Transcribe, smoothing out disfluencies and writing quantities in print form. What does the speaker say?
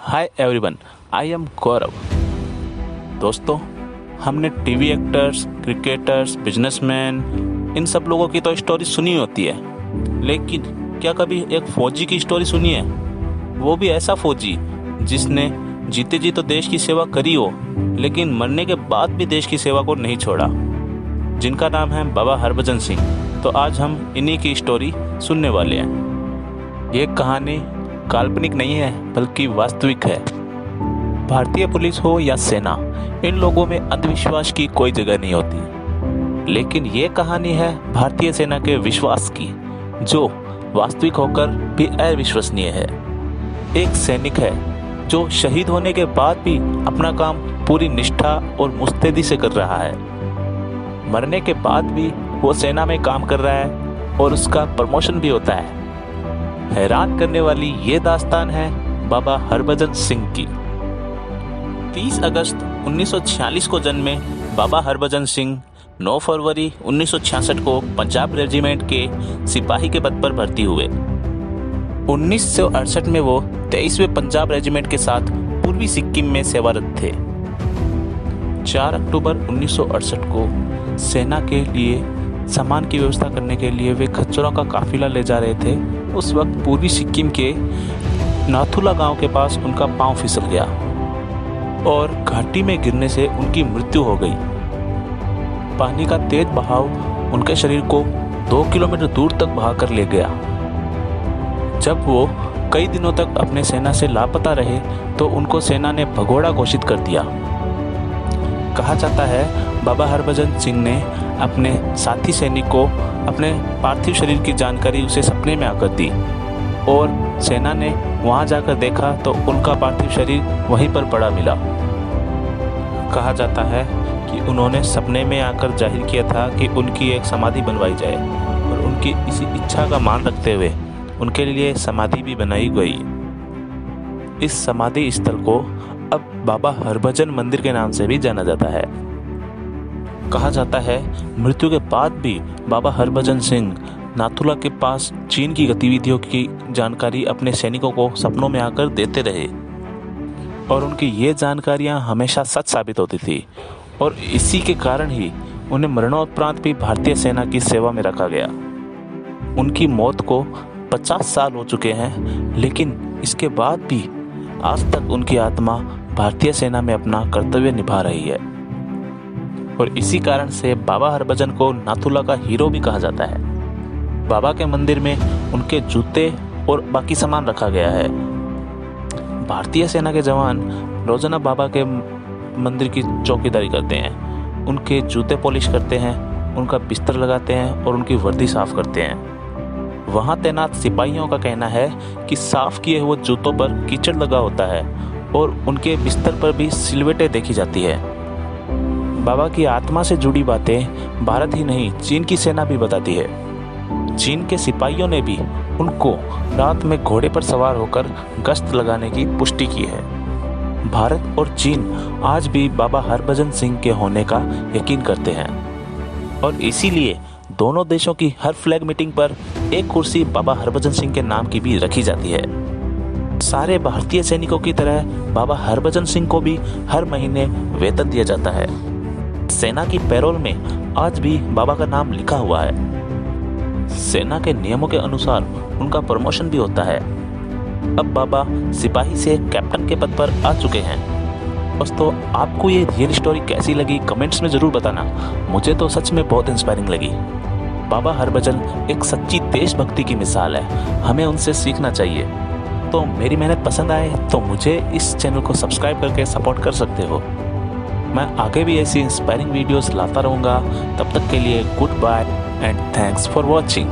Hi everyone, I am गौरव। दोस्तों, हमने TV actors, cricketers, businessman, इन सब लोगों की तो स्टोरी सुनी होती है, लेकिन क्या कभी एक फौजी की स्टोरी सुनी है? वो भी ऐसा फौजी जिसने जीते जी तो देश की सेवा करी हो, लेकिन मरने के बाद भी देश की सेवा को नहीं छोड़ा, जिनका नाम है बाबा हरभजन सिंह। तो आज हम इन्हीं की स्टोरी सुनने वाले हैं। ये कहानी काल्पनिक नहीं है बल्कि वास्तविक है। भारतीय पुलिस हो या सेना, इन लोगों में अंधविश्वास की कोई जगह नहीं होती, लेकिन ये कहानी है भारतीय सेना के विश्वास की, जो वास्तविक होकर भी अविश्वसनीय है। एक सैनिक है जो शहीद होने के बाद भी अपना काम पूरी निष्ठा और मुस्तैदी से कर रहा है। मरने के बाद भी वो सेना में काम कर रहा है और उसका प्रमोशन भी होता है। हैरान करने वाली ये दास्तान है बाबा हरभजन सिंह की। 30 अगस्त 1946 को जन्मे बाबा हरभजन सिंह 9 फरवरी 1966 को पंजाब रेजिमेंट के सिपाही के पद पर भर्ती हुए। 1968 में वो 23वें पंजाब रेजिमेंट के साथ पूर्वी सिक्किम में सेवारत थे। 4 अक्टूबर 1968 को सेना के लिए सामान की व्यवस्था करने के लिए वे खच्चरों का काफिला ले जा रहे थे। उस वक्त पूर्वी सिक्किम के नाथुला गांव के पास उनका पांव फिसल गया और घाटी में गिरने से उनकी मृत्यु हो गई। पानी का तेज बहाव उनके शरीर को 2 किलोमीटर दूर तक बहाकर ले गया। जब वो कई दिनों तक अपने सेना से लापता रहे तो उनको सेना ने भगोड़ा घोषित कर दिया। कहा जाता है बाबा हरभजन सिंह ने अपने साथी सैनिक को अपने पार्थिव शरीर की जानकारी उसे सपने में आकर दी और सेना ने वहां जाकर देखा तो उनका पार्थिव शरीर वहीं पर पड़ा मिला। कहा जाता है कि उन्होंने सपने में आकर जाहिर किया था कि उनकी एक समाधि बनवाई जाए और उनकी इसी इच्छा का मान रखते हुए उनके लिए समाधि भी बनाई गई। इस समाधि स्थल को अब बाबा हरभजन मंदिर के नाम से भी जाना जाता है। कहा जाता है मृत्यु के बाद भी बाबा हरभजन सिंह नाथुला के पास चीन की गतिविधियों की जानकारी अपने सैनिकों को सपनों में आकर देते रहे और उनकी ये जानकारियां हमेशा सच साबित होती थी और इसी के कारण ही उन्हें मरणोपरांत भी भारतीय सेना की सेवा में रखा गया। उनकी मौत को 50 साल हो चुके हैं, लेकिन इसके बाद भी आज तक उनकी आत्मा भारतीय सेना में अपना कर्तव्य निभा रही है और इसी कारण से बाबा हरभजन को नाथुला का हीरो भी कहा जाता है। बाबा के मंदिर में उनके जूते और बाकी सामान रखा गया है। भारतीय सेना के जवान रोजाना बाबा के मंदिर की चौकीदारी करते हैं, उनके जूते पॉलिश करते हैं, उनका बिस्तर लगाते हैं और उनकी वर्दी साफ करते हैं। वहां तैनात सिपाहियों का कहना है कि साफ किए हुए जूतों पर कीचड़ लगा होता है और उनके बिस्तर पर भी सिलवटें देखी जाती है। बाबा की आत्मा से जुड़ी बातें भारत ही नहीं, चीन की सेना भी बताती है। चीन के सिपाहियों ने भी उनको रात में घोड़े पर सवार होकर गश्त लगाने की पुष्टि की है। भारत और चीन आज भी बाबा हरभजन सिंह के होने का यकीन करते हैं और इसीलिए दोनों देशों की हर फ्लैग मीटिंग पर एक कुर्सी बाबा हरभजन सिंह के नाम की भी रखी जाती है। सारे भारतीय सैनिकों की तरह बाबा हरभजन सिंह को भी हर महीने वेतन दिया जाता है। सेना की पैरोल में आज भी बाबा का नाम लिखा हुआ है। सेना के नियमों के अनुसार उनका प्रमोशन भी होता है। अब बाबा सिपाही से कैप्टन के पद पर आ चुके हैं। दोस्तों, आपको ये रियल स्टोरी कैसी लगी कमेंट्स में ज़रूर बताना। मुझे तो सच में बहुत इंस्पायरिंग लगी। बाबा हरभजन एक सच्ची देशभक्ति की मिसाल है, हमें उनसे सीखना चाहिए। तो मेरी मेहनत पसंद आए तो मुझे इस चैनल को सब्सक्राइब करके सपोर्ट कर सकते हो। मैं आगे भी ऐसी इंस्पायरिंग वीडियोस लाता रहूँगा। तब तक के लिए goodbye and thanks for watching.